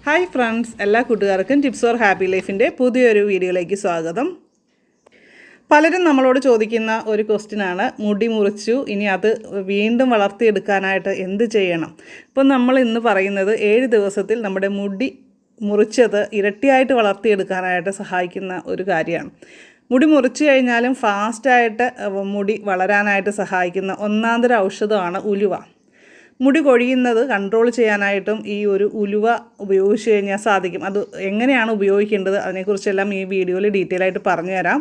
Hi friends, എല്ലാ കൂട്ടുകാർക്കും tips four happy ലൈഫിൻ്റെ പുതിയൊരു വീഡിയോയിലേക്ക് സ്വാഗതം. പലരും നമ്മളോട് ചോദിക്കുന്ന ഒരു ക്വസ്റ്റ്യനാണ്, മുടി മുറിച്ചു ഇനി അത് വീണ്ടും വളർത്തിയെടുക്കാനായിട്ട് എന്ത് ചെയ്യണം? ഇപ്പം നമ്മൾ ഇന്ന് പറയുന്നത് 7 ദിവസത്തിൽ നമ്മുടെ മുടി മുറിച്ചത് ഇരട്ടിയായിട്ട് വളർത്തിയെടുക്കാനായിട്ട് സഹായിക്കുന്ന ഒരു കാര്യമാണ്. മുടി മുറിച്ച് കഴിഞ്ഞാലും ഫാസ്റ്റായിട്ട് മുടി വളരാനായിട്ട് സഹായിക്കുന്ന ഒന്നാന്തര ഔഷധമാണ് ഉലുവ. മുടി കൊഴിയുന്നത് കൺട്രോൾ ചെയ്യാനായിട്ടും ഈ ഒരു ഉലുവ ഉപയോഗിച്ച് കഴിഞ്ഞാൽ സാധിക്കും. അത് എങ്ങനെയാണ് ഉപയോഗിക്കേണ്ടത് അതിനെക്കുറിച്ചെല്ലാം ഈ വീഡിയോയിൽ ഡീറ്റെയിൽ ആയിട്ട് പറഞ്ഞുതരാം.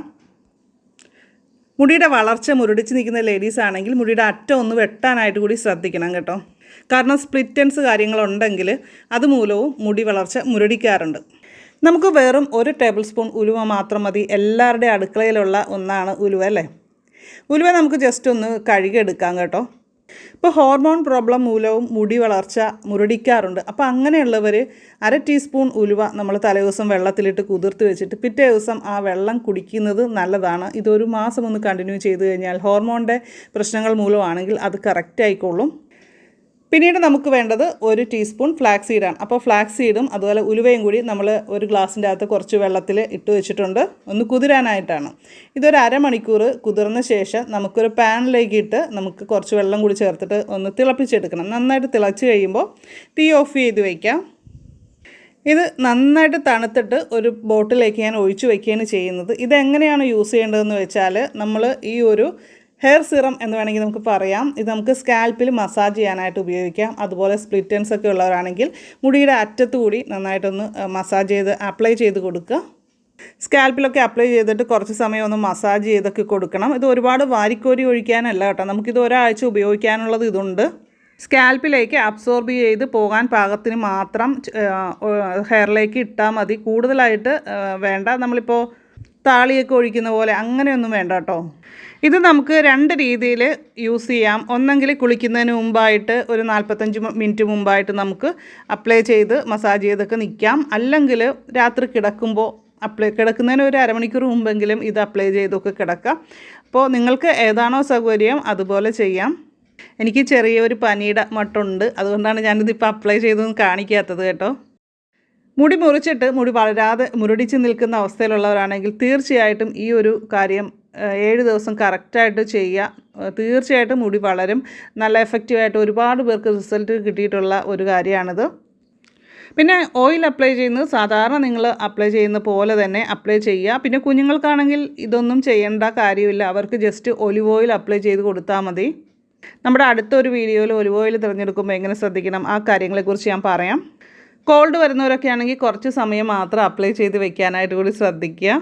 മുടിയുടെ വളർച്ച മുരടിച്ച് നിൽക്കുന്ന ലേഡീസ് ആണെങ്കിൽ മുടിയുടെ അറ്റം ഒന്ന് വെട്ടാനായിട്ട് കൂടി ശ്രദ്ധിക്കണം കേട്ടോ. കാരണം സ്പ്ലിറ്റൻസ് കാര്യങ്ങളുണ്ടെങ്കിൽ അതുമൂലവും മുടി വളർച്ച മുരടിക്കാറുണ്ട്. നമുക്ക് വെറും 1 ടേബിൾ സ്പൂൺ ഉലുവ മാത്രം മതി. എല്ലാവരുടെ അടുക്കളയിലുള്ള ഒന്നാണ് ഉലുവ അല്ലേ. ഉലുവ നമുക്ക് ജസ്റ്റ് ഒന്ന് കഴുകിയെടുക്കാം കേട്ടോ. ഇപ്പോൾ ഹോർമോൺ പ്രോബ്ലം മൂലവും മുടി വളർച്ച മുരടിക്കാറുണ്ട്. അപ്പോൾ അങ്ങനെയുള്ളവർ 1/2 ടീസ്പൂൺ ഉലുവ നമ്മൾ തലേദിവസം വെള്ളത്തിലിട്ട് കുതിർത്ത് വെച്ചിട്ട് പിറ്റേ ദിവസം ആ വെള്ളം കുടിക്കുന്നത് നല്ലതാണ്. ഇതൊരു മാസം ഒന്ന് കണ്ടിന്യൂ ചെയ്ത് കഴിഞ്ഞാൽ ഹോർമോണിൻ്റെ പ്രശ്നങ്ങൾ മൂലമാണെങ്കിൽ അത് കറക്റ്റ് ആയിക്കോളും. പിന്നീട് നമുക്ക് വേണ്ടത് 1 ടീസ്പൂൺ ഫ്ലാക്സ് സീഡാണ്. അപ്പോൾ ഫ്ലാക്സ് സീഡും അതുപോലെ ഉലുവയും കൂടി നമ്മൾ ഒരു ഗ്ലാസിൻ്റെ അകത്ത് കുറച്ച് വെള്ളത്തിൽ ഇട്ട് വെച്ചിട്ടുണ്ട്, ഒന്ന് കുതിരാനായിട്ടാണ്. ഇതൊരു അരമണിക്കൂർ കുതിർന്ന ശേഷം നമുക്കൊരു പാനിലേക്ക് ഇട്ട് നമുക്ക് കുറച്ച് വെള്ളം കൂടി ചേർത്തിട്ട് ഒന്ന് തിളപ്പിച്ചെടുക്കണം. നന്നായിട്ട് തിളച്ച് കഴിയുമ്പോൾ തീ ഓഫ് ചെയ്ത് വയ്ക്കാം. ഇത് നന്നായിട്ട് തണുത്തിട്ട് ഒരു ബോട്ടിലേക്ക് ഞാൻ ഒഴിച്ച് വയ്ക്കുകയാണ് ചെയ്യുന്നത്. ഇതെങ്ങനെയാണ് യൂസ് ചെയ്യേണ്ടതെന്ന് വെച്ചാൽ നമ്മൾ ഈ ഒരു ഹെയർ സിറം എന്ന് വേണമെങ്കിൽ നമുക്ക് പറയാം. ഇത് നമുക്ക് സ്കാൽപ്പിൽ മസാജ് ചെയ്യാനായിട്ട് ഉപയോഗിക്കാം. അതുപോലെ സ്പ്ലിറ്റൻസ് ഒക്കെ ഉള്ളവരാണെങ്കിൽ മുടിയുടെ അറ്റത്ത് കൂടി നന്നായിട്ടൊന്ന് മസാജ് ചെയ്ത് അപ്ലൈ ചെയ്ത് കൊടുക്കുക. സ്കാൽപ്പിലൊക്കെ അപ്ലൈ ചെയ്തിട്ട് കുറച്ച് സമയം ഒന്ന് മസാജ് ചെയ്തൊക്കെ കൊടുക്കണം. ഇത് ഒരുപാട് വാരിക്കോരി ഒഴിക്കാനല്ല കേട്ടോ, നമുക്കിത് ഒരാഴ്ച ഉപയോഗിക്കാനുള്ളത് ഇതുണ്ട്. സ്കാൽപ്പിലേക്ക് അബ്സോർബ് ചെയ്ത് പോകാൻ പാകത്തിന് മാത്രം ഹെയറിലേക്ക് ഇട്ടാൽ മതി. കൂടുതലായിട്ട് വേണ്ട. നമ്മളിപ്പോൾ താളിയൊക്കെ ഒഴിക്കുന്ന പോലെ അങ്ങനെയൊന്നും വേണ്ട കേട്ടോ. ഇത് നമുക്ക് 2 രീതിയിൽ യൂസ് ചെയ്യാം. ഒന്നെങ്കിൽ കുളിക്കുന്നതിന് മുമ്പായിട്ട് ഒരു 45 മിനിറ്റ് മുമ്പായിട്ട് നമുക്ക് അപ്ലൈ ചെയ്ത് മസാജ് ചെയ്തൊക്കെ നിൽക്കാം. അല്ലെങ്കിൽ രാത്രി കിടക്കുന്നതിന് ഒരു അരമണിക്കൂർ മുമ്പെങ്കിലും ഇത് അപ്ലൈ ചെയ്തൊക്കെ കിടക്കാം. അപ്പോൾ നിങ്ങൾക്ക് ഏതാണോ സൗകര്യം അതുപോലെ ചെയ്യാം. എനിക്ക് ചെറിയൊരു പനിയുടെ മട്ടുണ്ട്, അതുകൊണ്ടാണ് ഞാനിതിപ്പോൾ അപ്ലൈ ചെയ്തൊന്നും കാണിക്കാത്തത് കേട്ടോ. മുടി മുറിച്ചിട്ട് മുടി വളരാതെ മുരടിച്ച് നിൽക്കുന്ന അവസ്ഥയിലുള്ളവരാണെങ്കിൽ തീർച്ചയായിട്ടും ഈ ഒരു കാര്യം 7 ദിവസം കറക്റ്റായിട്ട് ചെയ്യുക. തീർച്ചയായിട്ടും മുടി വളരും. നല്ല എഫക്റ്റീവായിട്ട് ഒരുപാട് പേർക്ക് റിസൾട്ട് കിട്ടിയിട്ടുള്ള ഒരു കാര്യമാണിത്. പിന്നെ ഓയിൽ അപ്ലൈ ചെയ്യുന്നത് സാധാരണ നിങ്ങൾ അപ്ലൈ ചെയ്യുന്ന പോലെ തന്നെ അപ്ലൈ ചെയ്യുക. പിന്നെ കുഞ്ഞുങ്ങൾക്കാണെങ്കിൽ ഇതൊന്നും ചെയ്യേണ്ട കാര്യമില്ല, അവർക്ക് ജസ്റ്റ് ഒലിവ് ഓയിൽ അപ്ലൈ ചെയ്ത് കൊടുത്താൽ മതി. നമ്മുടെ അടുത്തൊരു വീഡിയോയിൽ ഒലിവ് ഓയിൽ തിരഞ്ഞെടുക്കുമ്പോൾ എങ്ങനെ ശ്രദ്ധിക്കണം ആ കാര്യങ്ങളെക്കുറിച്ച് ഞാൻ പറയാം. കോൾഡ് വരുന്നവരൊക്കെ ആണെങ്കിൽ കുറച്ച് സമയം മാത്രം അപ്ലൈ ചെയ്ത് വെക്കാനായിട്ട് കൂടി ശ്രദ്ധിക്കുക.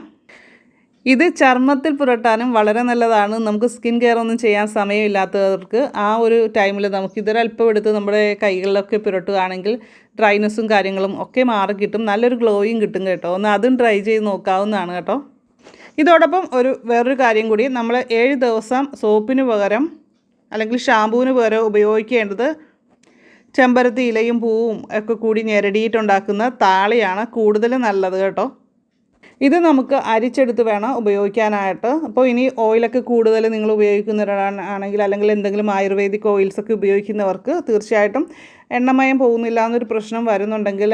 ഇത് ചർമ്മത്തിൽ പുരട്ടാനും വളരെ നല്ലതാണ്. നമുക്ക് സ്കിൻ കെയർ ഒന്നും ചെയ്യാൻ സമയമില്ലാത്തവർക്ക് ആ ഒരു ടൈമിൽ നമുക്കിതൊരല്പം എടുത്ത് നമ്മുടെ കൈകളിലൊക്കെ പുരട്ടുകയാണെങ്കിൽ ഡ്രൈനെസ്സും കാര്യങ്ങളും ഒക്കെ മാറി കിട്ടും. നല്ലൊരു ഗ്ലോയും കിട്ടും കേട്ടോ. ഒന്ന് അതും ട്രൈ ചെയ്ത് നോക്കാവുന്നതാണ് കേട്ടോ. ഇതോടൊപ്പം വേറൊരു കാര്യം കൂടി, നമ്മൾ 7 ദിവസം സോപ്പിന് പകരം അല്ലെങ്കിൽ ഷാമ്പൂവിന് പകരം ഉപയോഗിക്കേണ്ടത് ചെമ്പരത്തി ഇലയും പൂവും ഒക്കെ കൂടി ഞെരടിയിട്ടുണ്ടാക്കുന്ന താളിയാണ് കൂടുതൽ നല്ലത് കേട്ടോ. ഇത് നമുക്ക് അരിച്ചെടുത്ത് വേണം ഉപയോഗിക്കാനായിട്ട്. അപ്പോൾ ഇനി ഓയിലൊക്കെ കൂടുതൽ നിങ്ങൾ ഉപയോഗിക്കുന്നവരാണെങ്കിൽ അല്ലെങ്കിൽ എന്തെങ്കിലും ആയുർവേദിക് ഓയിൽസൊക്കെ ഉപയോഗിക്കുന്നവർക്ക് തീർച്ചയായിട്ടും എണ്ണമയം പോകുന്നില്ല എന്നൊരു പ്രശ്നം വരുന്നുണ്ടെങ്കിൽ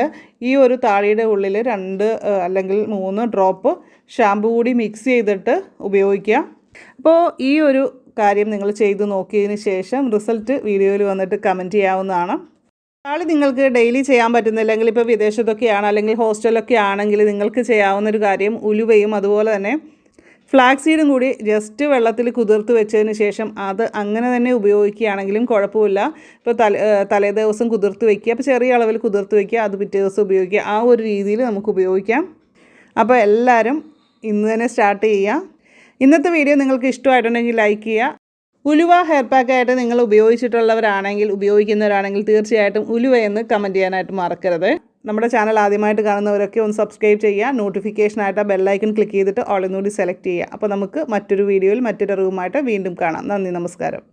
ഈ ഒരു താളിയുടെ ഉള്ളിൽ 2 അല്ലെങ്കിൽ 3 ഡ്രോപ്പ് ഷാമ്പൂ കൂടി മിക്സ് ചെയ്തിട്ട് ഉപയോഗിക്കുക. അപ്പോൾ ഈ ഒരു കാര്യം നിങ്ങൾ ചെയ്ത് നോക്കിയതിന് ശേഷം റിസൾട്ട് വീഡിയോയിൽ വന്നിട്ട് കമൻറ്റ് ചെയ്യാവുന്നതാണ്. താളി നിങ്ങൾക്ക് ഡെയിലി ചെയ്യാൻ പറ്റുന്നില്ലെങ്കിൽ ഇപ്പോൾ വിദേശത്തൊക്കെയാണ് അല്ലെങ്കിൽ ഹോസ്റ്റലൊക്കെ ആണെങ്കിൽ നിങ്ങൾക്ക് ചെയ്യാവുന്നൊരു കാര്യം ഉലുവയും അതുപോലെ തന്നെ ഫ്ലാക്സ് സീഡും കൂടി ജസ്റ്റ് വെള്ളത്തിൽ കുതിർത്ത് വെച്ചതിന് ശേഷം അത് അങ്ങനെ തന്നെ ഉപയോഗിക്കുകയാണെങ്കിലും കുഴപ്പമില്ല. ഇപ്പോൾ തലേ ദിവസം കുതിർത്ത് വയ്ക്കുക, അപ്പോൾ ചെറിയ അളവിൽ കുതിർത്ത് വയ്ക്കുക, അത് പിറ്റേ ദിവസം ഉപയോഗിക്കുക. ആ ഒരു രീതിയിൽ നമുക്ക് ഉപയോഗിക്കാം. അപ്പോൾ എല്ലാവരും ഇന്ന് തന്നെ സ്റ്റാർട്ട് ചെയ്യുക. ഇന്നത്തെ വീഡിയോ നിങ്ങൾക്ക് ഇഷ്ടമായിട്ടുണ്ടെങ്കിൽ ലൈക്ക് ചെയ്യുക. ഉലുവ ഹെയർ പാക്കായിട്ട് നിങ്ങൾ ഉപയോഗിക്കുന്നവരാണെങ്കിൽ തീർച്ചയായിട്ടും ഉലുവയെന്ന് കമൻറ്റ് ചെയ്യാനായിട്ട് മറക്കരുത്. നമ്മുടെ ചാനൽ ആദ്യമായിട്ട് കാണുന്നവരൊക്കെ ഒന്ന് സബ്സ്ക്രൈബ് ചെയ്യുക. നോട്ടിഫിക്കേഷനായിട്ട് ആ ബെല്ലൈക്കൺ ക്ലിക്ക് ചെയ്തിട്ട് ഓൾ എന്നുകൂടി സെലക്ട് ചെയ്യുക. അപ്പോൾ നമുക്ക് മറ്റൊരു വീഡിയോയിൽ മറ്റൊരു അറിവുമായിട്ട് വീണ്ടും കാണാം. നന്ദി, നമസ്കാരം.